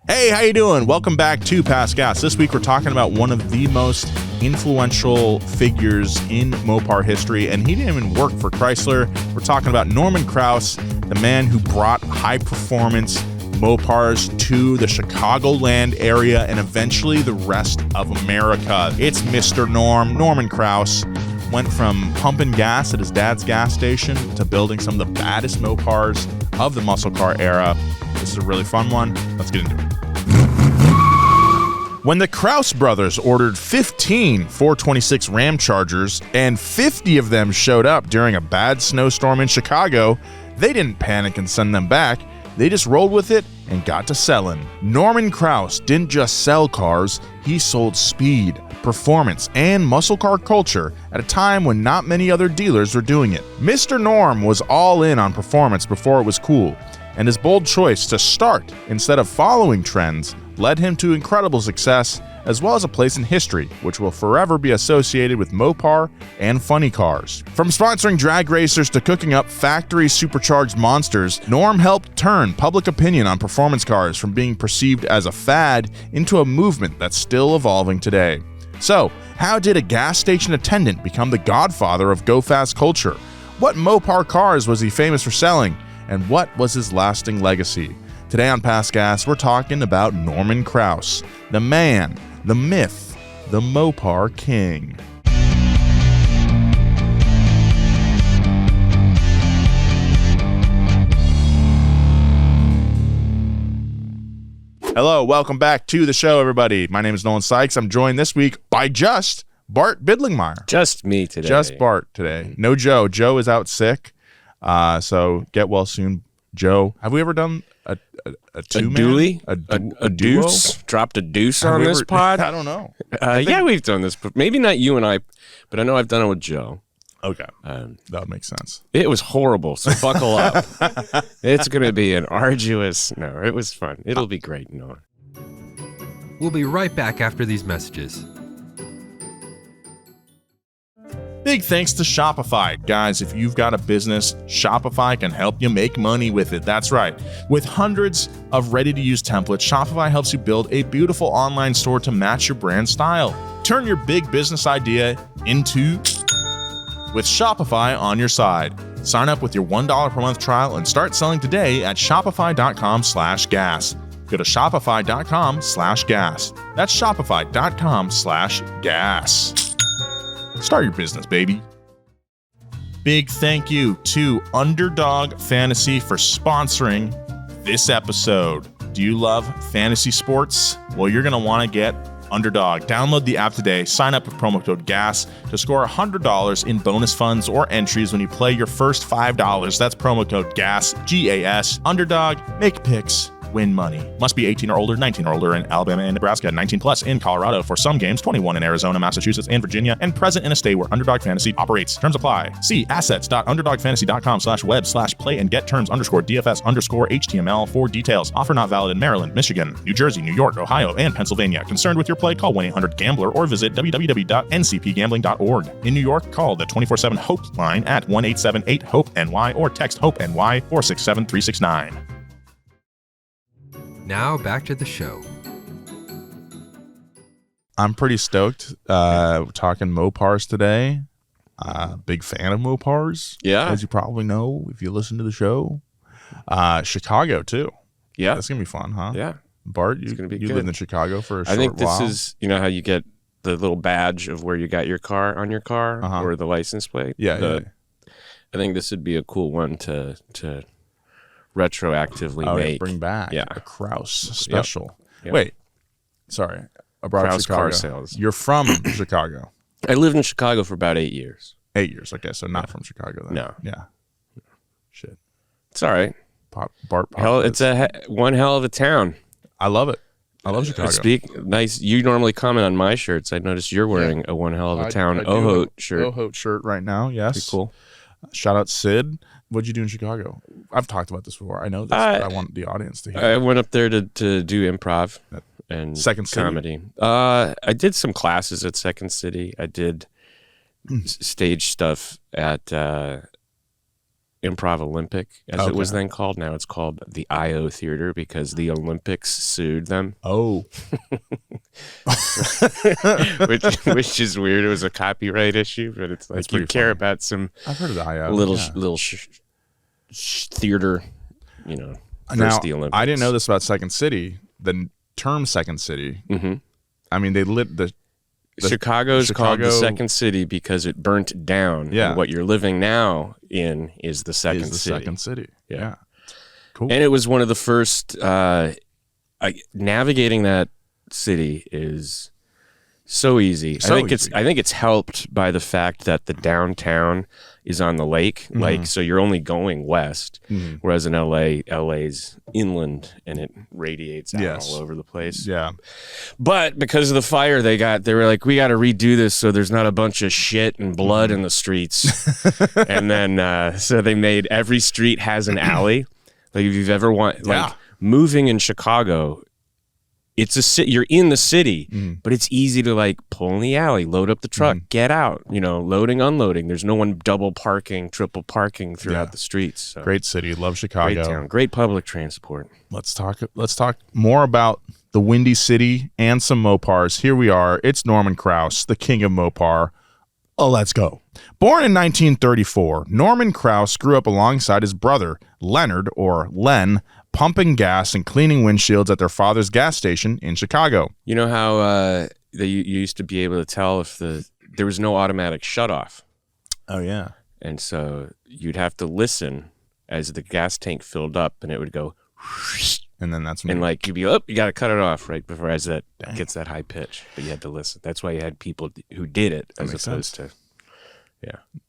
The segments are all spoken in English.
Hey, how you doing? Welcome back to Past Gas. This week we're talking about one of the most influential figures in Mopar history, and he didn't even work for Chrysler. We're talking about Norman Kraus, the man who brought high-performance Mopars to the Chicagoland area and eventually the rest of America. It's Mr. Norman Kraus. Went from pumping gas at his dad's gas station to building some of the baddest Mopars of the muscle car era. This is a really fun one. Let's get into it. When the Kraus brothers ordered 15 426 Ram Chargers and 50 of them showed up during a bad snowstorm in Chicago, they didn't panic and send them back. They just rolled with it and got to selling. Norman Kraus didn't just sell cars, he sold speed, performance, and muscle car culture at a time when not many other dealers were doing it. Mr. Norm was all in on performance before it was cool, and his bold choice to start instead of following trends led him to incredible success, as well as a place in history, which will forever be associated with Mopar and funny cars. From sponsoring drag racers to cooking up factory supercharged monsters, Norm helped turn public opinion on performance cars from being perceived as a fad into a movement that's still evolving today. So, how did a gas station attendant become the godfather of go-fast culture? What Mopar cars was he famous for selling? And what was his lasting legacy? Today on Past Gas, we're talking about Norman Kraus, the man, the myth, the Mopar king. Hello, welcome back to the show, everybody. My name is Nolan Sykes. I'm joined this week by just Bart Bidlingmeyer. Just me today. Just Bart today. No Joe. Joe is out sick, so get well soon, Joe. Have we ever done a two-man? A deuce? Dropped a deuce on this pod? I don't know. Yeah, we've done this, but maybe not you and I, but I know I've done it with Joe. Okay, that makes sense. It was horrible, so buckle up. It's going to be an arduous... No, it was fun. It'll be great. No. We'll be right back after these messages. Big thanks to Shopify. Guys, if you've got a business, Shopify can help you make money with it. That's right. With hundreds of ready-to-use templates, Shopify helps you build a beautiful online store to match your brand style. Turn your big business idea into... with Shopify on your side. Sign up with your $1 per month trial and start selling today at shopify.com/gas. Go to shopify.com/gas. That's shopify.com/gas. Start your business, baby. Big thank you to Underdog Fantasy for sponsoring this episode. Do you love fantasy sports? Well, you're going to want to get Underdog. Download the app today, sign up with promo code GAS to score $100 in bonus funds or entries when you play your first $5. That's promo code GAS, G-A-S. Underdog, make picks, win money. Must be 18 or older, 19 or older in Alabama and Nebraska, 19 plus in Colorado for some games, 21 in Arizona, Massachusetts, and Virginia, and present in a state where Underdog Fantasy operates. Terms apply. See assets.underdogfantasy.com/web/play-and-get-terms_DFS_HTML for details. Offer not valid in Maryland, Michigan, New Jersey, New York, Ohio, and Pennsylvania. Concerned with your play? Call 1-800-GAMBLER or visit www.ncpgambling.org. In New York, call the 24/7 HOPE line at 1-878-HOPE-NY or text HOPE-NY 467-369. Now back to the show. I'm pretty stoked. Talking Mopars today. Big fan of Mopars. Yeah. As you probably know if you listen to the show. Chicago, too. Yeah. That's going to be fun, huh? Yeah. Bart, It's gonna be you good. lived in Chicago for a short while. I think this is, you know how you get the little badge of where you got your car on your car or the license plate? Yeah. I think this would be a cool one to retroactively make. Bring back a Kraus special. Yep. Wait, sorry. I brought Kraus Chicago. car sales. You're from Chicago. I lived in Chicago for about 8 years. 8 years. Okay, so not from Chicago then. No. Yeah. Shit. It's all right. Bart. It's one hell of a town. I love it. I love Chicago. Nice. You normally comment on my shirts. I noticed you're wearing a one hell of a town Ohote shirt. Ohote shirt right now. Yes. Pretty cool. Shout out Sid. What'd you do in Chicago? I've talked about this before. I know this, but I want the audience to hear. I went up there to do improv and Second City. comedy. I did some classes at Second City. I did stage stuff at Improv Olympic, as it was then called. Now it's called the IO Theater because the Olympics sued them. Oh. which is weird. It was a copyright issue, but it's like you care about some I've heard of the IO. little theater, Now, the Olympics. I didn't know this about Second City. The term Second City. Mm-hmm. I mean, they lit the Chicago's called the Second City because it burnt down. Yeah. And what you're living now in is the Second City. Second City. Yeah. Cool. And it was one of the first. Navigating that city is so easy. I think it's helped by the fact that the downtown is on the lake, so you're only going west, whereas in LA's inland and it radiates out all over the place. Yeah. But because of the fire they were like, we got to redo this so there's not a bunch of shit and blood in the streets. And then so they made every street has an alley. Like if you've ever moving in Chicago, it's you're in the city, but it's easy to like pull in the alley, load up the truck, get out, loading, unloading. There's no one double parking, triple parking throughout the streets. So. Great city. Love Chicago. Great town. Great public transport. Let's talk more about the Windy City and some Mopars. Here we are. It's Norman Kraus, the king of Mopar. Oh, let's go. Born in 1934, Norman Kraus grew up alongside his brother, Leonard, or Len, pumping gas and cleaning windshields at their father's gas station in Chicago. You know how you used to be able to tell if there was no automatic shutoff. Oh, yeah. And so you'd have to listen as the gas tank filled up, and it would go... And then that's when and like you'd be you got to cut it off right before as that gets that high pitch. But you had to listen. That's why you had people who did it as opposed to,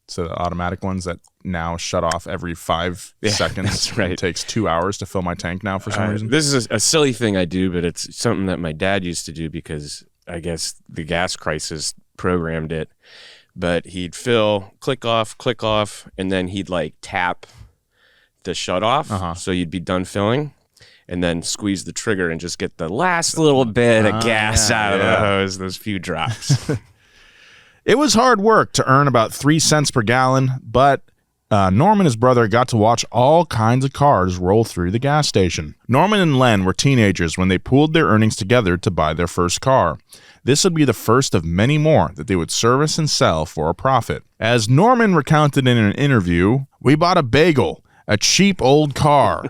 So the automatic ones that now shut off every 5 seconds. That's right. It takes 2 hours to fill my tank now for some reason. This is a silly thing I do, but it's something that my dad used to do because I guess the gas crisis programmed it. But he'd fill, click off, and then he'd like tap the shut off. So you'd be done filling. And then squeeze the trigger and just get the last little bit of gas out of the hose, those few drops. It was hard work to earn about 3 cents per gallon, but Norman and his brother got to watch all kinds of cars roll through the gas station. Norman and Len were teenagers when they pooled their earnings together to buy their first car. This would be the first of many more that they would service and sell for a profit. As Norman recounted in an interview, "We bought a Bagel, a cheap old car.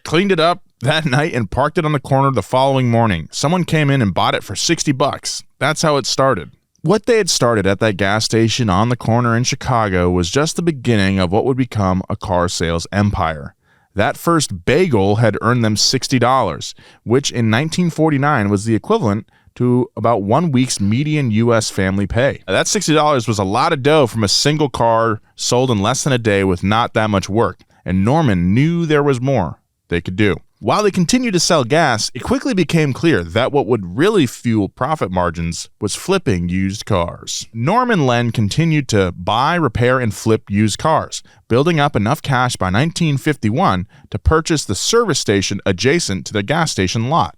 Cleaned it up that night and parked it on the corner the following morning. Someone came in and bought it for $60. That's how it started." What they had started at that gas station on the corner in Chicago was just the beginning of what would become a car sales empire. That first Bagel had earned them $60, which in 1949 was the equivalent to about 1 week's median U.S. family pay. That $60 was a lot of dough from a single car sold in less than a day with not that much work, and Norman knew there was more they could do. While they continued to sell gas, it quickly became clear that what would really fuel profit margins was flipping used cars. Norman and Len continued to buy, repair, and flip used cars, building up enough cash by 1951 to purchase the service station adjacent to the gas station lot.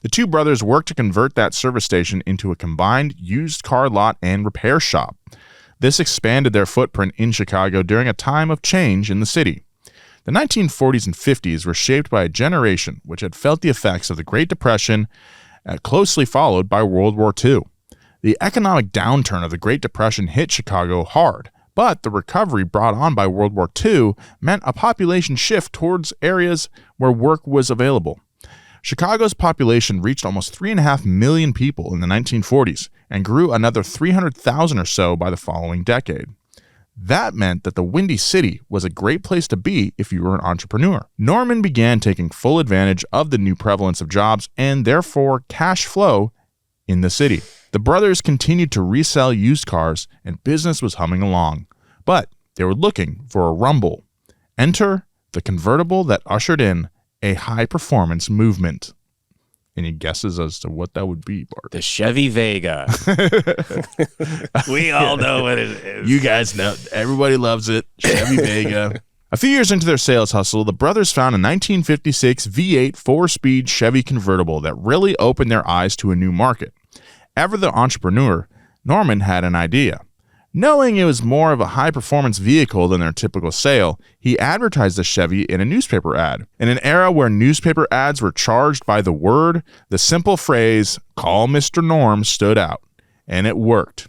The two brothers worked to convert that service station into a combined used car lot and repair shop. This expanded their footprint in Chicago during a time of change in the city. The 1940s and 50s were shaped by a generation which had felt the effects of the Great Depression, closely followed by World War II. The economic downturn of the Great Depression hit Chicago hard, but the recovery brought on by World War II meant a population shift towards areas where work was available. Chicago's population reached almost 3.5 million people in the 1940s and grew another 300,000 or so by the following decade. That meant that the Windy City was a great place to be if you were an entrepreneur. Norman began taking full advantage of the new prevalence of jobs and therefore cash flow in the city. The brothers continued to resell used cars and business was humming along, but they were looking for a rumble. Enter the convertible that ushered in a high-performance movement. Any guesses as to what that would be, Bart? The Chevy Vega. We all know what it is. You guys know. Everybody loves it. Chevy Vega. A few years into their sales hustle, the brothers found a 1956 V8 4-speed Chevy convertible that really opened their eyes to a new market. Ever the entrepreneur, Norman had an idea. Knowing it was more of a high-performance vehicle than their typical sale, he advertised the Chevy in a newspaper ad. In an era where newspaper ads were charged by the word, the simple phrase, "Call Mr. Norm," stood out. And it worked.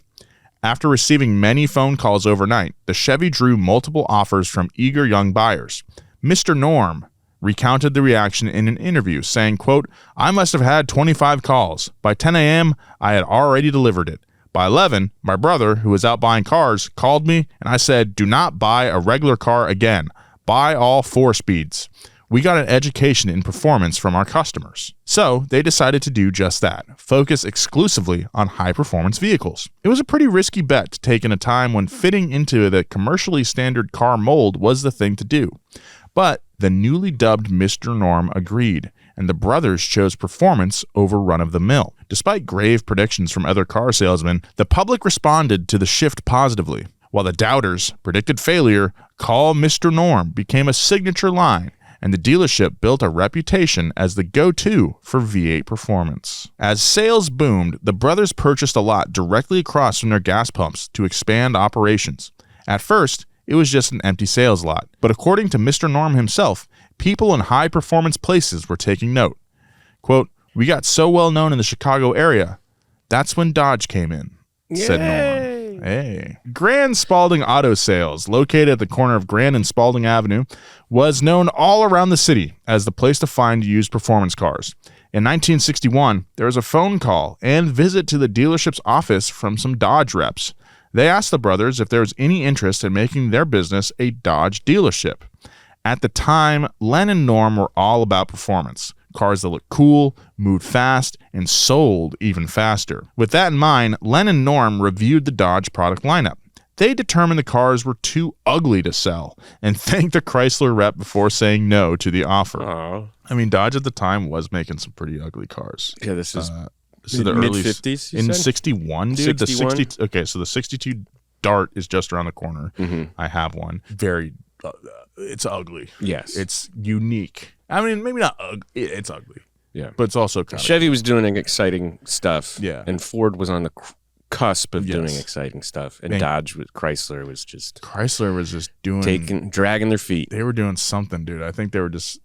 After receiving many phone calls overnight, the Chevy drew multiple offers from eager young buyers. Mr. Norm recounted the reaction in an interview, saying, quote, "I must have had 25 calls. By 10 a.m., I had already delivered it. By 11, my brother, who was out buying cars, called me, and I said, do not buy a regular car again. Buy all 4 speeds. We got an education in performance from our customers." So they decided to do just that, focus exclusively on high-performance vehicles. It was a pretty risky bet to take in a time when fitting into the commercially standard car mold was the thing to do. But the newly dubbed Mr. Norm agreed, and the brothers chose performance over run-of-the-mill. Despite grave predictions from other car salesmen, the public responded to the shift positively. While the doubters predicted failure, "Call Mr. Norm" became a signature line, and the dealership built a reputation as the go-to for V8 performance. As sales boomed, the brothers purchased a lot directly across from their gas pumps to expand operations. At first, it was just an empty sales lot, but according to Mr. Norm himself, people in high-performance places were taking note. Quote, "We got so well known in the Chicago area. That's when Dodge came in," said Norm. Hey. Grand Spalding Auto Sales, located at the corner of Grand and Spalding Avenue, was known all around the city as the place to find used performance cars. In 1961, there was a phone call and visit to the dealership's office from some Dodge reps. They asked the brothers if there was any interest in making their business a Dodge dealership. At the time, Len and Norm were all about performance. Cars that looked cool, moved fast, and sold even faster. With that in mind, Len and Norm reviewed the Dodge product lineup. They determined the cars were too ugly to sell and thanked the Chrysler rep before saying no to the offer. Aww. I mean, Dodge at the time was making some pretty ugly cars. Yeah, this is the mid-50s, in said? 61, dude. 61? So the 62 Dart is just around the corner. Mm-hmm. I have one. Very, it's ugly. Yes. It's unique. I mean, maybe not ugly. It's ugly. Yeah. But it's also kind of Chevy was doing exciting stuff. Yeah. And Ford was on the cusp of doing exciting stuff. And Chrysler was just doing dragging their feet. They were doing something, dude. I think they were just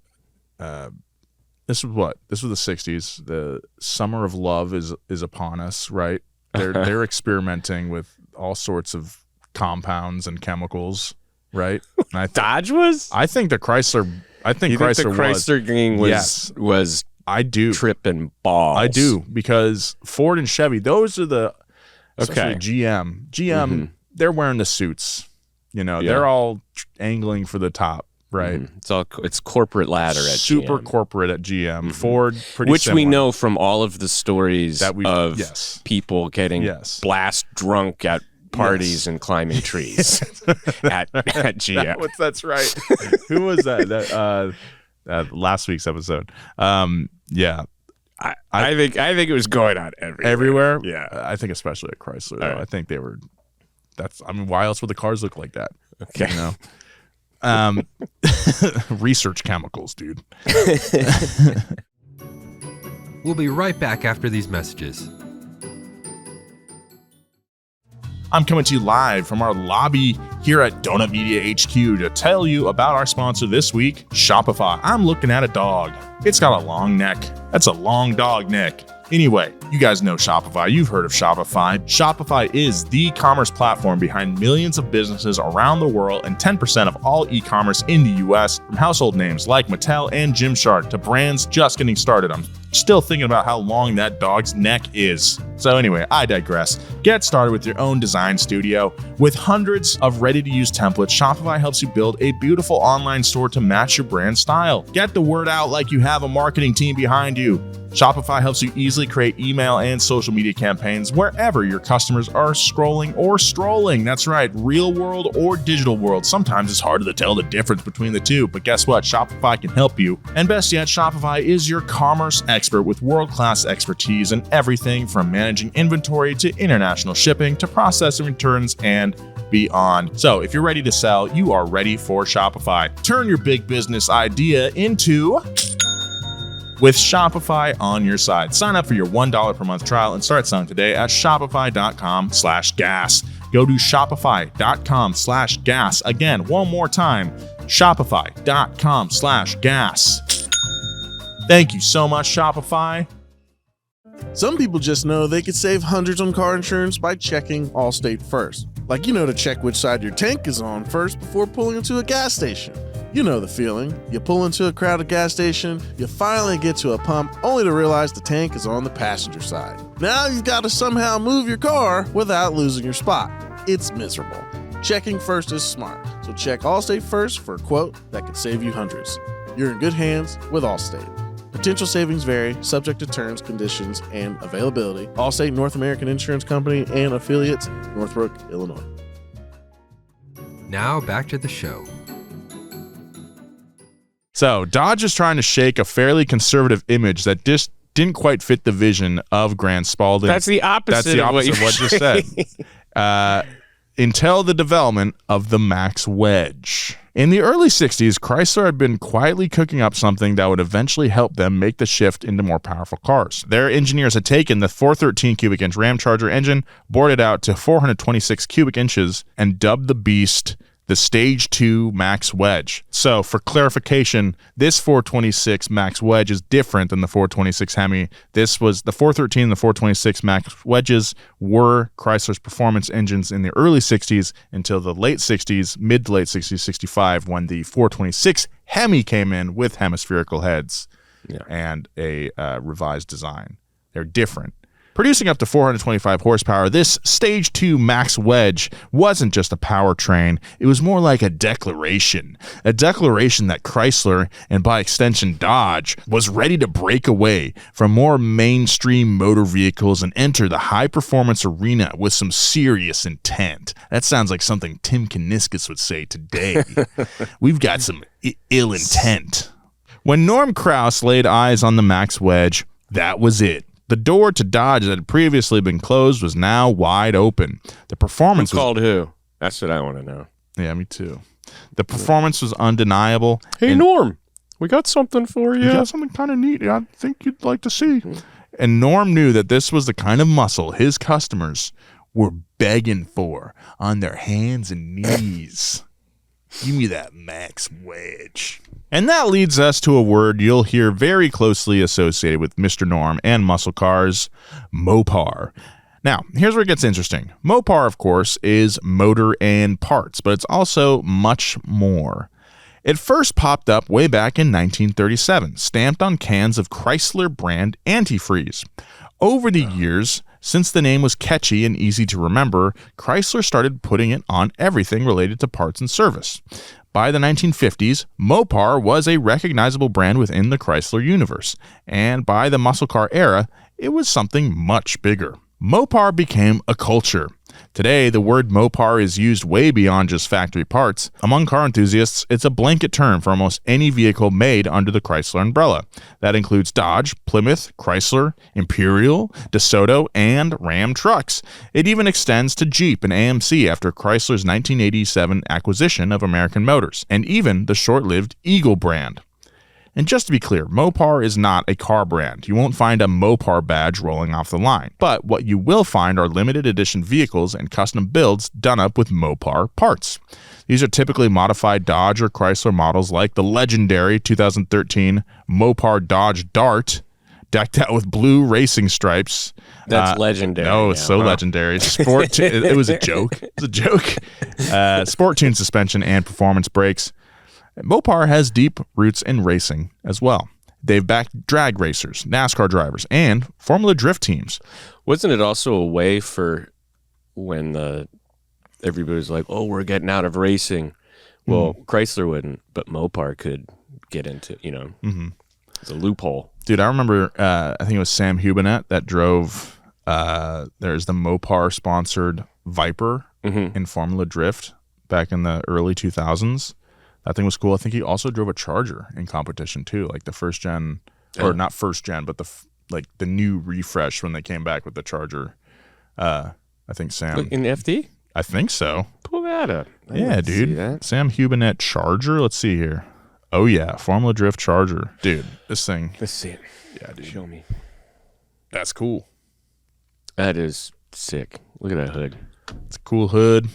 this was the 60s. The summer of love is upon us, right? They're experimenting with all sorts of compounds and chemicals, right? And Dodge was? I think the Chrysler Chrysler gang was I do tripping balls. I do, because Ford and Chevy, those are the GM, they're wearing the suits. You know, they're all angling for the top, right? It's corporate ladder at super GM. Corporate at GM. Ford, pretty which similar. We know from all of the stories of people getting blast drunk at parties and climbing trees at GM. That's right. Who was that? Last week's episode. I think it was going on everywhere. Yeah, I think especially at Chrysler. Though. Right. I think they were. Why else would the cars look like that? Okay, you know. Research chemicals, dude. We'll be right back after these messages. I'm coming to you live from our lobby here at Donut Media HQ to tell you about our sponsor this week, Shopify. I'm looking at a dog. It's got a long neck. That's a long dog neck. Anyway, you guys know Shopify. You've heard of Shopify. Shopify is the commerce platform behind millions of businesses around the world and 10% of all e-commerce in the US, from household names like Mattel and Gymshark to brands just getting started. I'm still thinking about how long that dog's neck is. So anyway, I digress. Get started with your own design studio. With hundreds of ready-to-use templates, Shopify helps you build a beautiful online store to match your brand style. Get the word out like you have a marketing team behind you. Shopify helps you easily create email and social media campaigns wherever your customers are scrolling or strolling. That's right, real world or digital world. Sometimes it's hard to tell the difference between the two, but guess what? Shopify can help you. And best yet, Shopify is your commerce expert with world-class expertise in everything from managing inventory to international shipping to processing returns and beyond. So if you're ready to sell, you are ready for Shopify. Turn your big business idea into... with Shopify on your side. Sign up for your $1 per month trial and start selling today at shopify.com/gas. Go to shopify.com/gas. Again, one more time, shopify.com/gas. Thank you so much, Shopify. Some people just know they could save hundreds on car insurance by checking Allstate first. Like, to check which side your tank is on first before pulling into a gas station. You know the feeling. You pull into a crowded gas station, you finally get to a pump, only to realize the tank is on the passenger side. Now you've got to somehow move your car without losing your spot. It's miserable. Checking first is smart, so check Allstate first for a quote that could save you hundreds. You're in good hands with Allstate. Potential savings vary, subject to terms, conditions, and availability. Allstate North American Insurance Company and affiliates, Northbrook, Illinois. Now back to the show. So Dodge is trying to shake a fairly conservative image that just didn't quite fit the vision of Grant Spalding. That's the opposite of what you just said. Until the development of the Max Wedge. In the early 60s, Chrysler had been quietly cooking up something that would eventually help them make the shift into more powerful cars. Their engineers had taken the 413 cubic inch Ramcharger engine, bored it out to 426 cubic inches, and dubbed the beast the Stage 2 Max Wedge. So, for clarification, this 426 Max Wedge is different than the 426 Hemi. This was the 413 and the 426 Max Wedges were Chrysler's performance engines in the early 60s until the late 60s, mid to late 60s, 65, when the 426 Hemi came in with hemispherical heads and a revised design. They're different. Producing up to 425 horsepower, this Stage 2 Max Wedge wasn't just a powertrain, it was more like a declaration that Chrysler, and by extension Dodge, was ready to break away from more mainstream motor vehicles and enter the high-performance arena with some serious intent. That sounds like something Tim Kuniskis would say today. We've got some ill intent. When Norm Kraus laid eyes on the Max Wedge, that was it. The door to Dodge that had previously been closed was now wide open. The performance Who called who? That's what I want to know. Yeah, me too. The performance was undeniable. Hey, Norm, we got something for you. We got something kind of neat I think you'd like to see. And Norm knew that this was the kind of muscle his customers were begging for on their hands and knees. Give me that Max Wedge. And that leads us to a word you'll hear very closely associated with Mr. Norm and muscle cars, Mopar. Now, here's where it gets interesting. Mopar, of course, is motor and parts, but it's also much more. It first popped up way back in 1937, stamped on cans of Chrysler brand antifreeze. Over the years, since the name was catchy and easy to remember, Chrysler started putting it on everything related to parts and service. By the 1950s, Mopar was a recognizable brand within the Chrysler universe, and by the muscle car era, it was something much bigger. Mopar became a culture. Today, the word Mopar is used way beyond just factory parts. Among car enthusiasts, it's a blanket term for almost any vehicle made under the Chrysler umbrella. That includes Dodge, Plymouth, Chrysler, Imperial, DeSoto, and Ram trucks. It even extends to Jeep and AMC after Chrysler's 1987 acquisition of American Motors, and even the short-lived Eagle brand. And just to be clear, Mopar is not a car brand. You won't find a Mopar badge rolling off the line. But what you will find are limited edition vehicles and custom builds done up with Mopar parts. These are typically modified Dodge or Chrysler models like the legendary 2013 Mopar Dodge Dart, decked out with blue racing stripes. That's legendary. No, it's so legendary. It was a joke. It was a joke. Sport tune suspension and performance brakes. Mopar has deep roots in racing as well. They've backed drag racers, NASCAR drivers, and Formula Drift teams. Wasn't it also a way for when everybody's like, oh, we're getting out of racing? Well, Chrysler wouldn't, but Mopar could get into, it's a loophole. Dude, I remember, I think it was Sam Hubinet that drove, there's the Mopar-sponsored Viper in Formula Drift back in the early 2000s. That thing was cool. I think he also drove a Charger in competition too, like the first gen, or not first gen, but the new refresh when they came back with the Charger. I think Sam in FD. I think so. Pull that up. Yeah, dude. Sam Hubinet Charger. Let's see here. Oh yeah, Formula Drift Charger, dude. This thing. Let's see it. Yeah, dude. Show me. That's cool. That is sick. Look at that hood. It's a cool hood.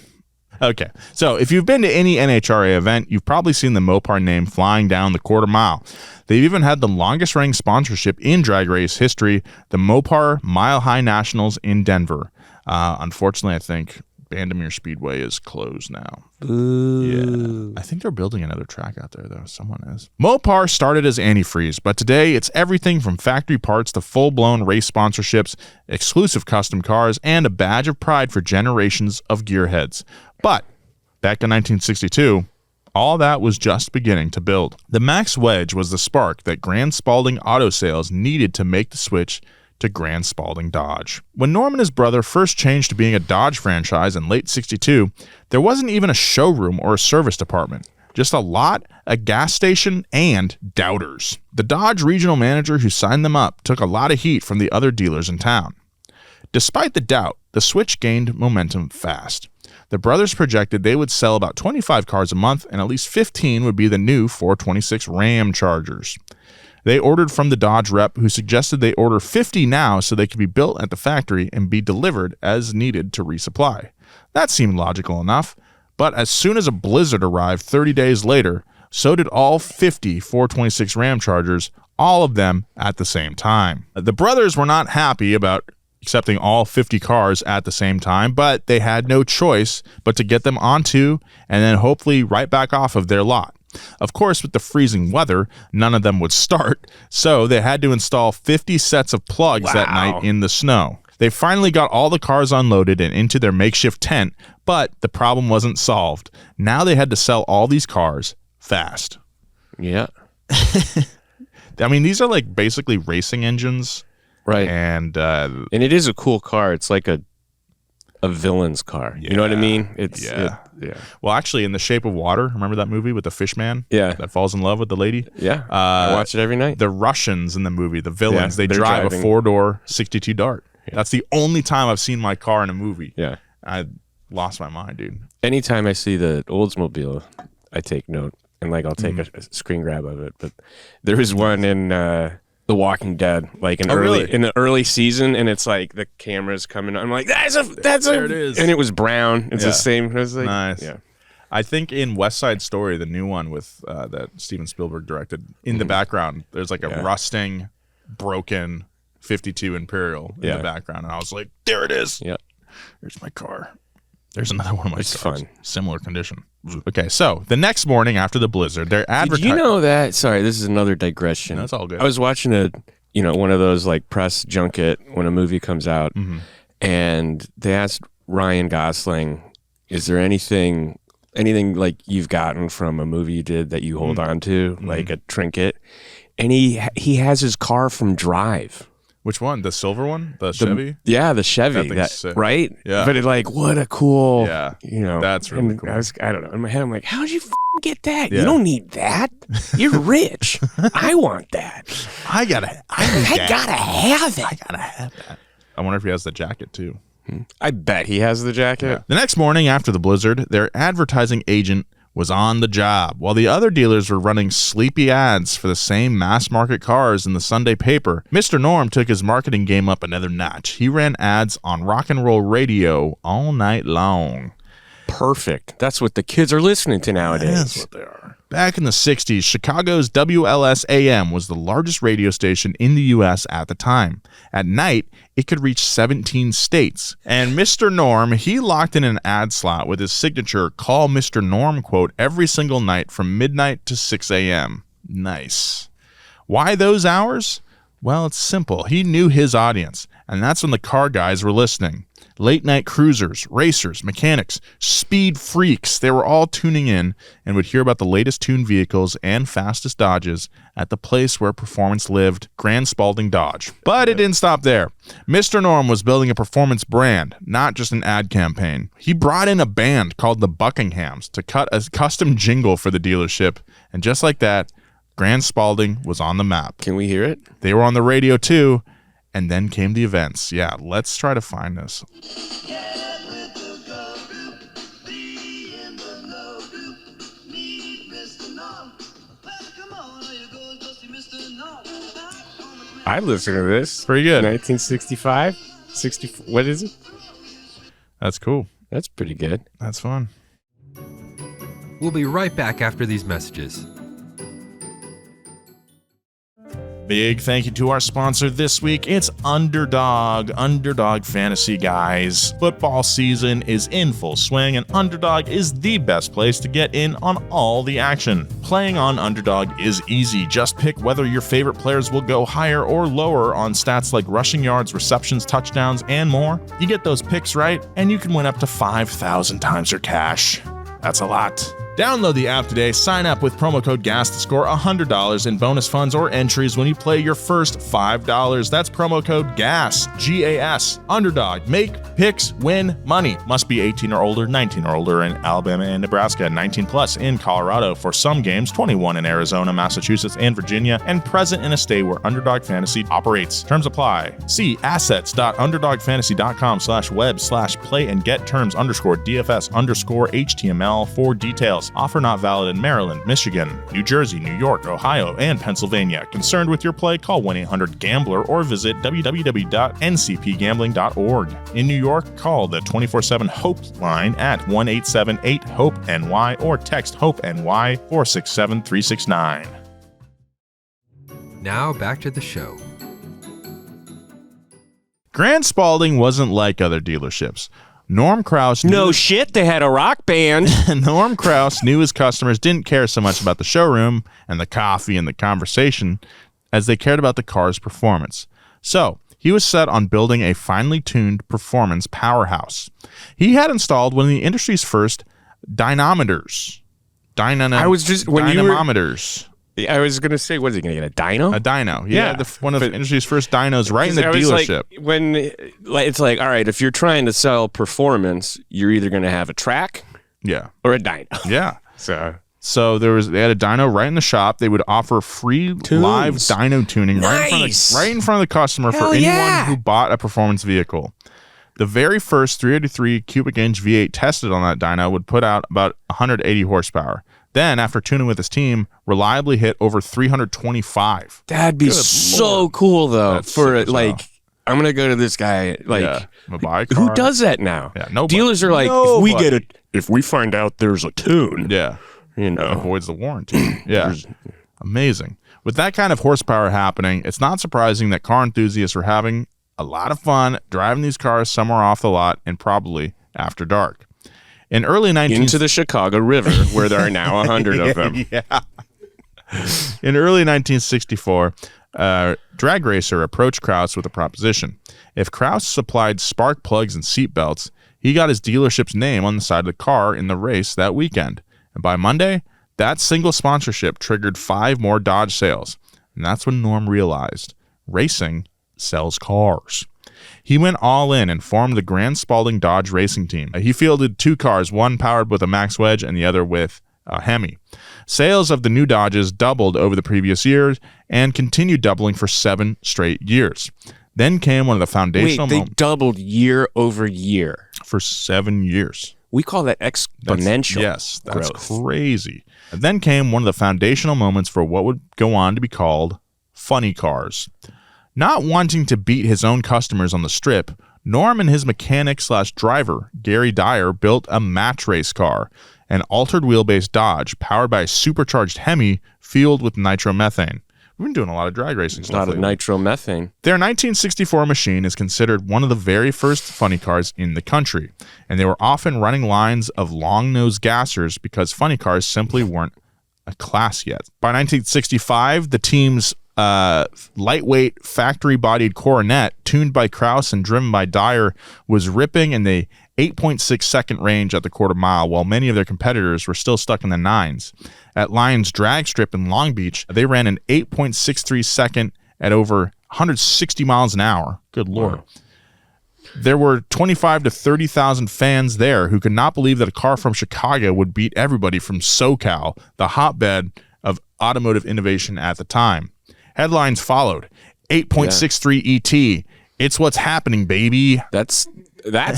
Okay, so if you've been to any NHRA event, you've probably seen the Mopar name flying down the quarter mile. They've even had the longest running sponsorship in drag race history, the Mopar Mile High Nationals in Denver. Unfortunately, I think Bandimere Speedway is closed now. Ooh. Yeah, I think they're building another track out there, though. Someone is. Mopar started as antifreeze, but today it's everything from factory parts to full-blown race sponsorships, exclusive custom cars, and a badge of pride for generations of gearheads. But back in 1962, all that was just beginning to build. The Max Wedge was the spark that Grand Spalding Auto Sales needed to make the switch to Grand Spalding Dodge. When Norm and his brother first changed to being a Dodge franchise in late 62, there wasn't even a showroom or a service department. Just a lot, a gas station, and doubters. The Dodge regional manager who signed them up took a lot of heat from the other dealers in town. Despite the doubt, the switch gained momentum fast. The brothers projected they would sell about 25 cars a month, and at least 15 would be the new 426 Ram Chargers. They ordered from the Dodge rep, who suggested they order 50 now so they could be built at the factory and be delivered as needed to resupply. That seemed logical enough, but as soon as a blizzard arrived 30 days later, so did all 50 426 Ram Chargers, all of them at the same time. The brothers were not happy about accepting all 50 cars at the same time, but they had no choice but to get them onto and then hopefully right back off of their lot. Of course, with the freezing weather, none of them would start, so they had to install 50 sets of plugs that night in the snow. They finally got all the cars unloaded and into their makeshift tent, but the problem wasn't solved. Now they had to sell all these cars fast. Yeah. I mean, these are like basically racing engines. Right. And it is a cool car. It's like a villain's car. You know what I mean? Yeah. Well, actually, In the Shape of Water, remember that movie with the fish man? Yeah. That falls in love with the lady? Yeah. I watch it every night. The Russians in the movie, the villains, they drive driving a 4-door 62 Dart. Yeah. That's the only time I've seen my car in a movie. Yeah. I lost my mind, dude. Anytime I see the Oldsmobile, I take note. And like I'll take a screen grab of it. But there was one in The Walking Dead, like in the early season, and it's like the camera's coming. I'm like, there it is, and it was brown. It's the same. It was like, nice. Yeah. I think in West Side Story, the new one with that Steven Spielberg directed, in the background, there's like a rusting, broken 52 Imperial in the background, and I was like, there it is. Yeah. There's my car. There's another one of my cars. Fun. Similar condition. Okay, so the next morning after the blizzard, they're advertising. Did you know that? Sorry, this is another digression. That's all good. I was watching one of those like press junket when a movie comes out, and they asked Ryan Gosling, "Is there anything like you've gotten from a movie you did that you hold on to, like a trinket?" And he has his car from Drive. Which one? The silver one? The Chevy? Yeah, the Chevy. Right? Yeah. But what a cool, that's really cool. I don't know. In my head, I'm like, how'd you get that? Yeah. You don't need that. You're rich. I want that. I gotta have that. I wonder if he has the jacket too. I bet he has the jacket. Yeah. The next morning after the blizzard, their advertising agent was on the job, while the other dealers were running sleepy ads for the same mass market cars in the Sunday paper. Mr. Norm took his marketing game up another notch. He ran ads on rock and roll radio all night long. Perfect. That's what the kids are listening to nowadays. That's what they are. Back in the 60s, Chicago's WLS-AM was the largest radio station in the U.S. at the time. At night, it could reach 17 states. And Mr. Norm, he locked in an ad slot with his signature "Call Mr. Norm" quote every single night from midnight to 6 a.m. Nice. Why those hours? Well, it's simple. He knew his audience, and that's when the car guys were listening. Late night cruisers, racers, mechanics, speed freaks, they were all tuning in and would hear about the latest tuned vehicles and fastest Dodges at the place where performance lived, Grand Spalding Dodge. But it didn't stop there. Mr. Norm was building a performance brand, not just an ad campaign. He brought in a band called the Buckinghams to cut a custom jingle for the dealership, and just like that, Grand Spalding was on the map. Can we hear it? They were on the radio too. And then came the events. Yeah, let's try to find this. I listened to this. Pretty good. 1965? 60. What is it? That's cool. That's pretty good. That's fun. We'll be right back after these messages. Big thank you to our sponsor this week. It's Underdog Fantasy, guys. Football season is in full swing, and Underdog is the best place to get in on all the action. Playing on Underdog is easy. Just pick whether your favorite players will go higher or lower on stats like rushing yards, receptions, touchdowns, and more. You get those picks right, and you can win up to 5,000 times your cash. That's a lot. Download the app today, sign up with promo code GAS to score $100 in bonus funds or entries when you play your first $5. That's promo code GAS, G-A-S. Underdog. Make picks, win money. Must be 18 or older, 19 or older in Alabama and Nebraska, 19 plus in Colorado for some games, 21 in Arizona, Massachusetts, and Virginia, and present in a state where Underdog Fantasy operates. Terms apply. See assets.underdogfantasy.com/web/play-and-get-terms_DFS_HTML for details. Offer not valid in Maryland, Michigan, New Jersey, New York, Ohio, and Pennsylvania. Concerned with your play? Call 1-800-GAMBLER or visit www.ncpgambling.org. In New York, call the 24/7 HOPE line at 1-878-HOPE-NY or text HOPE-NY 467-369. Now back to the show. Grand Spalding wasn't like other dealerships. Norm Kraus Shit, they had a rock band. Norm Kraus knew his customers didn't care so much about the showroom and the coffee and the conversation as they cared about the car's performance. So he was set on building a finely tuned performance powerhouse. He had installed one of the industry's first dynamometers. I was just dynamometers. I was going to say, what is he going to get, a dyno? A dyno. Yeah. One of the industry's first dynos right in the dealership. It's like, all right, if you're trying to sell performance, you're either going to have a track or a dyno. Yeah. So they had a dyno right in the shop. They would offer free live dyno tuning right in front of the customer for anyone who bought a performance vehicle. The very first 383 cubic inch V8 tested on that dyno would put out about 180 horsepower. Then, after tuning with his team, reliably hit over 325. That'd be so cool, though. I'm going to go to this guy. Buy a car. Who does that now? Yeah, nobody. Dealers are like, if we find out there's a tune. Yeah. Avoids the warranty. Yeah. Amazing. With that kind of horsepower happening, it's not surprising that car enthusiasts are having a lot of fun driving these cars somewhere off the lot and probably after dark. In early into the Chicago River, where there are now 100 of them. Yeah. In early 1964, drag racer approached Kraus with a proposition. If Kraus supplied spark plugs and seat belts, he got his dealership's name on the side of the car in the race that weekend. And by Monday, that single sponsorship triggered 5 more Dodge sales. And that's when Norm realized racing sells cars. He went all in and formed the Grand Spalding Dodge racing team. He fielded 2 cars, one powered with a Max Wedge and the other with a Hemi. Sales of the new Dodges doubled over the previous years and continued doubling for 7 straight years. Then came one of the foundational moments. They doubled year over year. For 7 years. We call that exponential. That's growth. Crazy. And then came one of the foundational moments for what would go on to be called funny cars. Not wanting to beat his own customers on the strip, Norm and his mechanic/driver, Gary Dyer, built a match race car, an altered wheelbase Dodge powered by a supercharged Hemi fueled with nitromethane. We've been doing a lot of drag racing stuff lately. A lot of nitromethane. Their 1964 machine is considered one of the very first funny cars in the country, and they were often running lines of long-nosed gassers because funny cars simply weren't a class yet. By 1965, the team's lightweight factory-bodied Coronet, tuned by Kraus and driven by Dyer, was ripping in the 8.6 second range at the quarter mile, while many of their competitors were still stuck in the 9s. At Lyons Drag Strip in Long Beach, they ran an 8.63 second at over 160 miles an hour. Good Lord. Wow. There were 25 to 30,000 fans there who could not believe that a car from Chicago would beat everybody from SoCal, the hotbed of automotive innovation at the time. Headlines followed. 8.63 ET. It's what's happening, baby. That's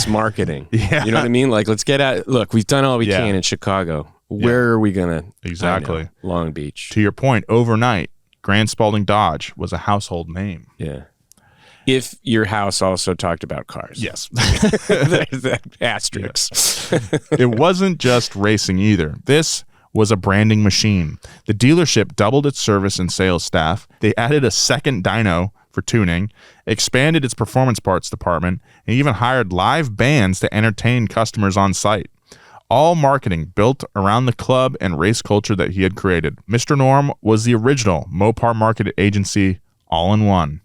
marketing. Yeah. You know what I mean? Like, let's get at. Look, we've done all we can in Chicago. Where are we gonna? Exactly. Long Beach. To your point, overnight, Grand Spalding Dodge was a household name. Yeah. If your house also talked about cars. Yes. There's that asterisk. It wasn't just racing either. This was a branding machine. The dealership doubled its service and sales staff. They added a second dyno for tuning, expanded its performance parts department, and even hired live bands to entertain customers on site. All marketing built around the club and race culture that he had created. Mr. Norm was the original Mopar market agency all in one.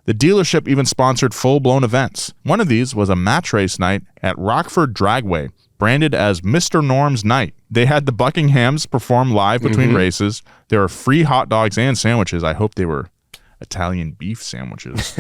The dealership even sponsored full-blown events. One of these was a match race night at Rockford Dragway, branded as Mr. Norm's Night. They had the Buckinghams perform live between races. There were free hot dogs and sandwiches. I hope they were Italian beef sandwiches.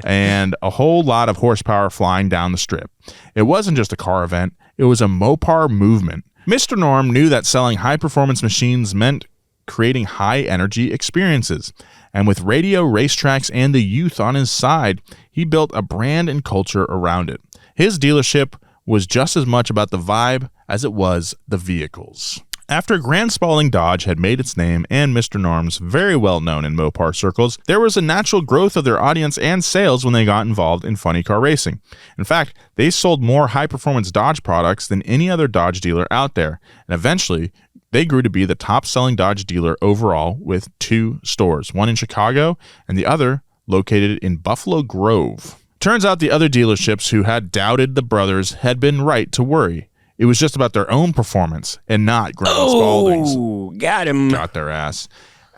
And a whole lot of horsepower flying down the strip. It wasn't just a car event. It was a Mopar movement. Mr. Norm knew that selling high-performance machines meant creating high-energy experiences. And with radio, racetracks, and the youth on his side, he built a brand and culture around it. His dealership was just as much about the vibe as it was the vehicles. After Grand Spalding Dodge had made its name and Mr. Norm's very well known in Mopar circles, there was a natural growth of their audience and sales when they got involved in funny car racing. In fact, they sold more high-performance Dodge products than any other Dodge dealer out there, and eventually they grew to be the top-selling Dodge dealer overall with 2 stores, one in Chicago and the other located in Buffalo Grove. Turns out the other dealerships who had doubted the brothers had been right to worry. It was just about their own performance and not Grand Spalding's. Oh, got him. Got their ass.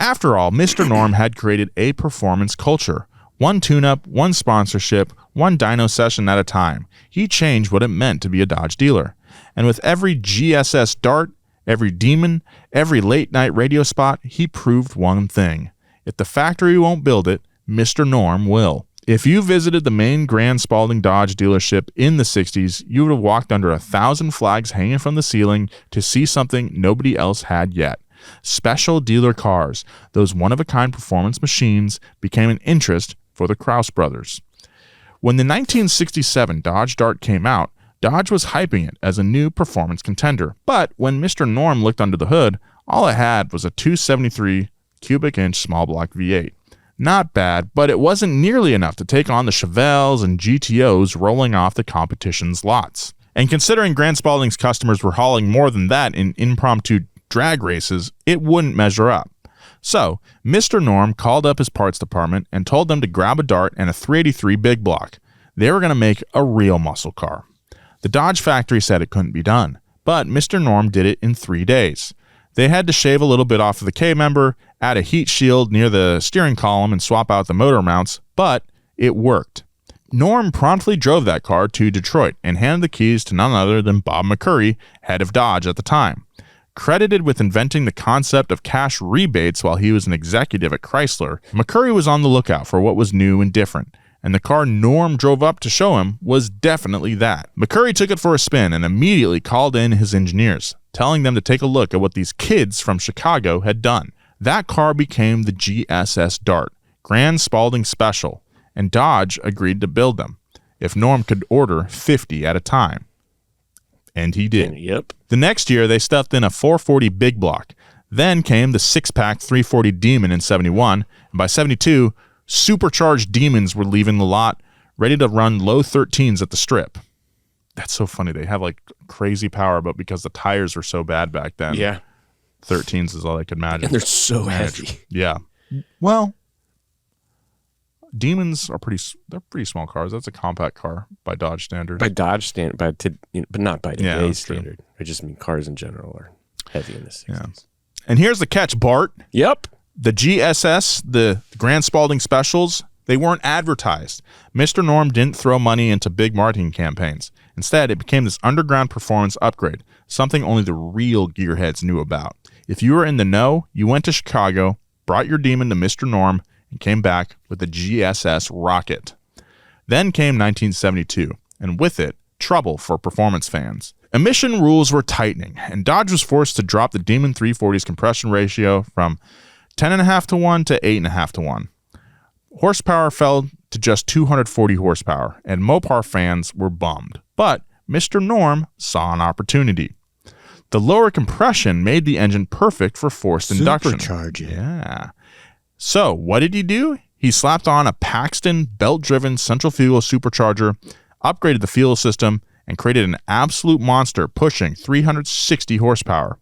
After all, Mr. Norm had created a performance culture. One tune-up, one sponsorship, one dyno session at a time. He changed what it meant to be a Dodge dealer. And with every GSS Dart, every Demon, every late-night radio spot, he proved one thing. If the factory won't build it, Mr. Norm will. If you visited the main Grand Spalding Dodge dealership in the 60s, you would have walked under 1,000 flags hanging from the ceiling to see something nobody else had yet. Special dealer cars, those one-of-a-kind performance machines, became an interest for the Kraus brothers. When the 1967 Dodge Dart came out, Dodge was hyping it as a new performance contender. But when Mr. Norm looked under the hood, all it had was a 273 cubic inch small block V8. Not bad, but it wasn't nearly enough to take on the Chevelles and GTOs rolling off the competition's lots. And considering Grand Spalding's customers were hauling more than that in impromptu drag races, it wouldn't measure up. So, Mr. Norm called up his parts department and told them to grab a Dart and a 383 big block. They were going to make a real muscle car. The Dodge factory said it couldn't be done, but Mr. Norm did it in 3 days. They had to shave a little bit off of the K-member, add a heat shield near the steering column, and swap out the motor mounts, but it worked. Norm promptly drove that car to Detroit and handed the keys to none other than Bob McCurry, head of Dodge at the time. Credited with inventing the concept of cash rebates while he was an executive at Chrysler, McCurry was on the lookout for what was new and different, and the car Norm drove up to show him was definitely that. McCurry took it for a spin and immediately called in his engineers, telling them to take a look at what these kids from Chicago had done. That car became the GSS Dart, Grand Spalding Special, and Dodge agreed to build them, if Norm could order 50 at a time. And he did. Yep. The next year, they stuffed in a 440 big block. Then came the 6-pack 340 Demon in 71, and by 72, supercharged Demons were leaving the lot, ready to run low 13s at the strip. That's so funny. They have like crazy power, but because the tires were so bad back then, 13s is all I could imagine. And they're so heavy. Yeah. Well, Demons are pretty small cars. That's a compact car by Dodge standard. By Dodge standard, but not by today's true. standard. I just mean cars in general are heavy in the 60s. Yeah. And here's the catch, Bart. Yep. The GSS, the Grand Spalding Specials, they weren't advertised. Mr. Norm didn't throw money into big marketing campaigns. Instead, it became this underground performance upgrade, something only the real gearheads knew about. If you were in the know, you went to Chicago, brought your Demon to Mr. Norm, and came back with the GSS Rocket. Then came 1972, and with it, trouble for performance fans. Emission rules were tightening, and Dodge was forced to drop the Demon 340's compression ratio from 10.5 to 1 to 8.5 to 1. Horsepower fell to just 240 horsepower, and Mopar fans were bummed. But Mr. Norm saw an opportunity. The lower compression made the engine perfect for forced induction. Supercharge it. Yeah. So what did he do? He slapped on a Paxton belt-driven central fuel supercharger, upgraded the fuel system, and created an absolute monster pushing 360 horsepower.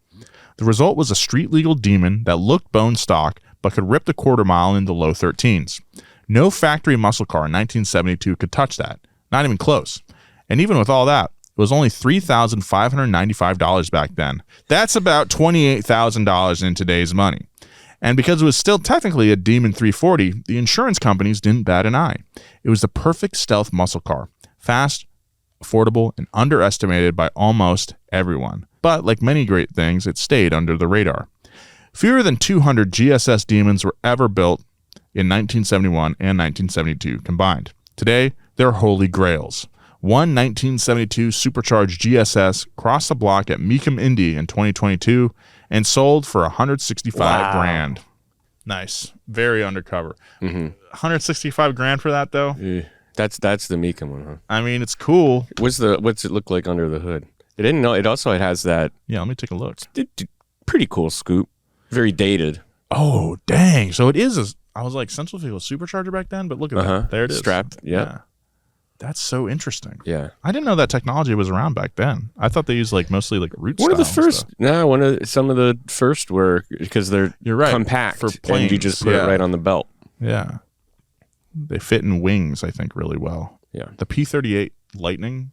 The result was a street-legal demon that looked bone stock but could rip the quarter mile in the low 13s. No factory muscle car in 1972 could touch that. Not even close. And even with all that, it was only $3,595 back then. That's about $28,000 in today's money. And because it was still technically a Demon 340, the insurance companies didn't bat an eye. It was the perfect stealth muscle car. Fast, affordable, and underestimated by almost everyone. But like many great things, it stayed under the radar. Fewer than 200 GSS Demons were ever built in 1971 and 1972 combined. Today, they're holy grails. One 1972 supercharged GSS crossed the block at Mecum Indy in 2022 and sold for $165,000. Nice. Very undercover. 165 grand for that though? That's the Mecum one, huh? I mean, it's cool. What's it look like under the hood? I didn't know. It has that. Yeah, let me take a look. Pretty cool scoop. Very dated. Oh, dang. So it is I was like, central fuel supercharger back then, but look at that. There it is. Strapped. Yeah. That's so interesting. Yeah. I didn't know that technology was around back then. I thought they used like mostly like root One of the first. stuff. No, some of the first were because they're compact for planes, and you just put it right on the belt. Yeah. They fit in wings, I think, really well. Yeah. The P-38 Lightning,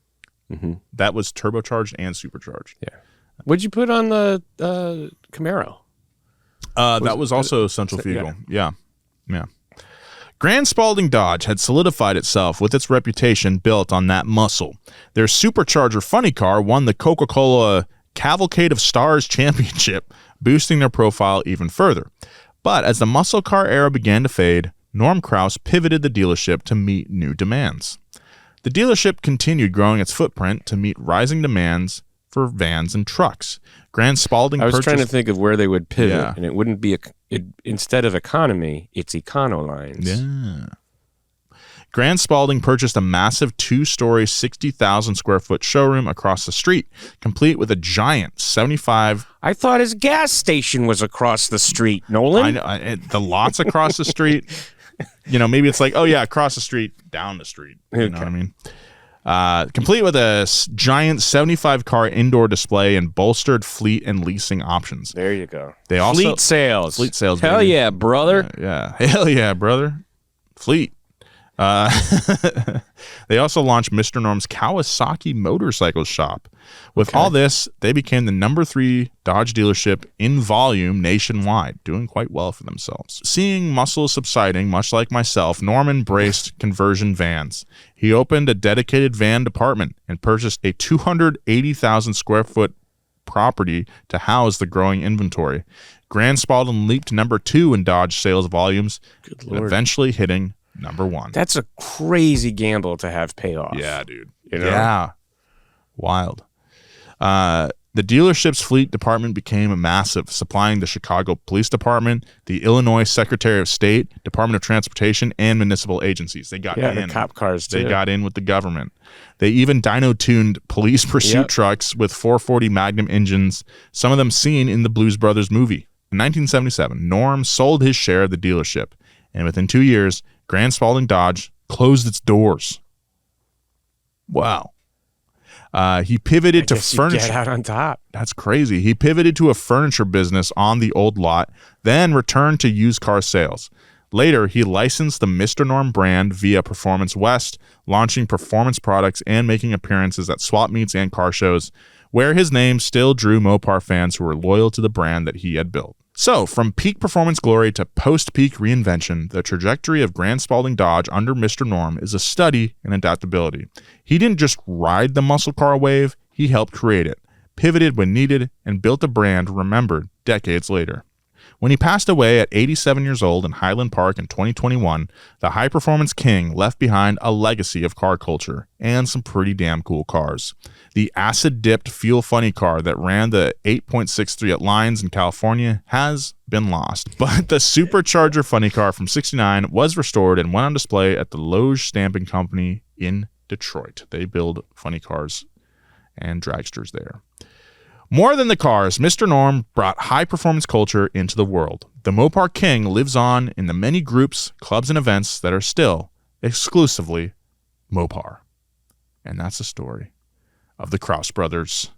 that was turbocharged and supercharged. Yeah. What'd you put on the Camaro? That was also central fuel. Yeah. Grand Spalding Dodge had solidified itself with its reputation built on that muscle. Their supercharger funny car won the Coca-Cola Cavalcade of Stars Championship, boosting their profile even further. But as the muscle car era began to fade, Norm Kraus pivoted the dealership to meet new demands. The dealership continued growing its footprint to meet rising demands for vans and trucks. Grand Spalding I was trying to think of where they would pivot, and it wouldn't be instead of economy, it's econo-lines. Yeah. Grand Spalding purchased a massive 2-story, 60,000 square foot showroom across the street, complete with a giant 75. I thought his gas station was across the street, Nolan. I know, the lots across the street. Maybe it's like, oh yeah, across the street, down the street. You know what I mean? Complete with a giant 75-car indoor display and bolstered fleet and leasing options. There you go. They also Fleet sales. Hell baby. yeah, brother. Yeah. Hell yeah, brother. Fleet. They also launched Mr. Norm's Kawasaki motorcycle shop. With all this, they became the number 3 Dodge dealership in volume nationwide, doing quite well for themselves. Seeing muscle subsiding, much like myself, Norm embraced conversion vans. He opened a dedicated van department and purchased a 280,000 square foot property to house the growing inventory. Grand Spalding leaped to number 2 in Dodge sales volumes, and eventually hitting number 1. That's a crazy gamble to have pay off. Yeah, dude. Yeah. Wild. The dealership's fleet department became massive, supplying the Chicago Police Department, the Illinois Secretary of State, Department of Transportation, and municipal agencies. They got in. The cop cars, too. They got in with the government. They even dyno-tuned police pursuit trucks with 440 Magnum engines, some of them seen in the Blues Brothers movie. In 1977, Norm sold his share of the dealership, and within 2 years, Grand Spalding Dodge closed its doors. Wow. He pivoted to furniture. Get out on top. That's crazy. He pivoted to a furniture business on the old lot, then returned to used car sales. Later, he licensed the Mr. Norm brand via Performance West, launching performance products and making appearances at swap meets and car shows, where his name still drew Mopar fans who were loyal to the brand that he had built. So, from peak performance glory to post-peak reinvention, the trajectory of Grand Spalding Dodge under Mr. Norm is a study in adaptability. He didn't just ride the muscle car wave, he helped create it, pivoted when needed, and built a brand remembered decades later. When he passed away at 87 years old in Highland Park in 2021, the high-performance king left behind a legacy of car culture and some pretty damn cool cars. The acid-dipped fuel funny car that ran the 8.63 at Lines in California has been lost, but the supercharger funny car from '69 was restored and went on display at the Loge Stamping Company in Detroit. They build funny cars and dragsters there. More than the cars, Mr. Norm brought high-performance culture into the world. the Mopar King lives on in the many groups, clubs, and events that are still exclusively Mopar. And that's the story of the Kraus brothers.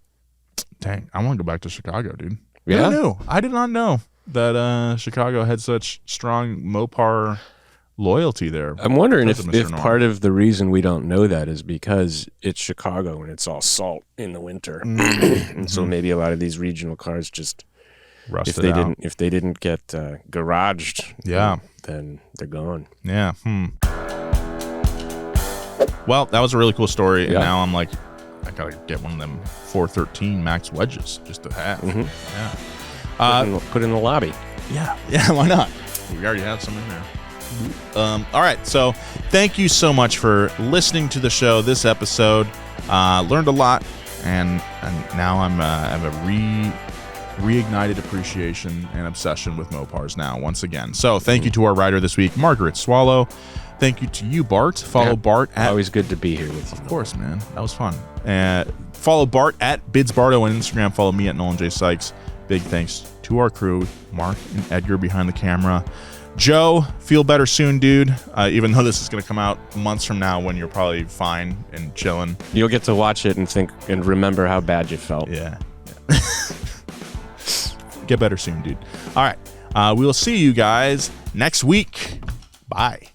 Dang, I want to go back to Chicago, dude. Yeah? I did not know that Chicago had such strong Mopar loyalty there. I'm wondering if Norm. part of the reason we don't know that is because it's Chicago and it's all salt in the winter. And so maybe a lot of these regional cars just Rusted if they didn't get garaged, then they're gone. Yeah. Well, that was a really cool story, and now I'm like, I gotta get one of them 413 max wedges just to have. Yeah. Put in the lobby. Yeah, why not? We already have some in there. All right, so thank you so much for listening to the show this episode. Learned a lot, and now I have a reignited appreciation and obsession with Mopars now once again. So thank you to our writer this week, Margaret Swallow. Thank you to you, Bart. Follow Bart at... Always good to be here with you. Of course, man. That was fun. Follow Bart at BidsBardo on Instagram. Follow me at Nolan J. Sykes. Big thanks to our crew, Mark and Edgar behind the camera. Joe, feel better soon, dude. Even though this is going to come out months from now when you're probably fine and chilling. You'll get to watch it and think and remember how bad you felt. Yeah. Get better soon, dude. All right. We will see you guys next week. Bye.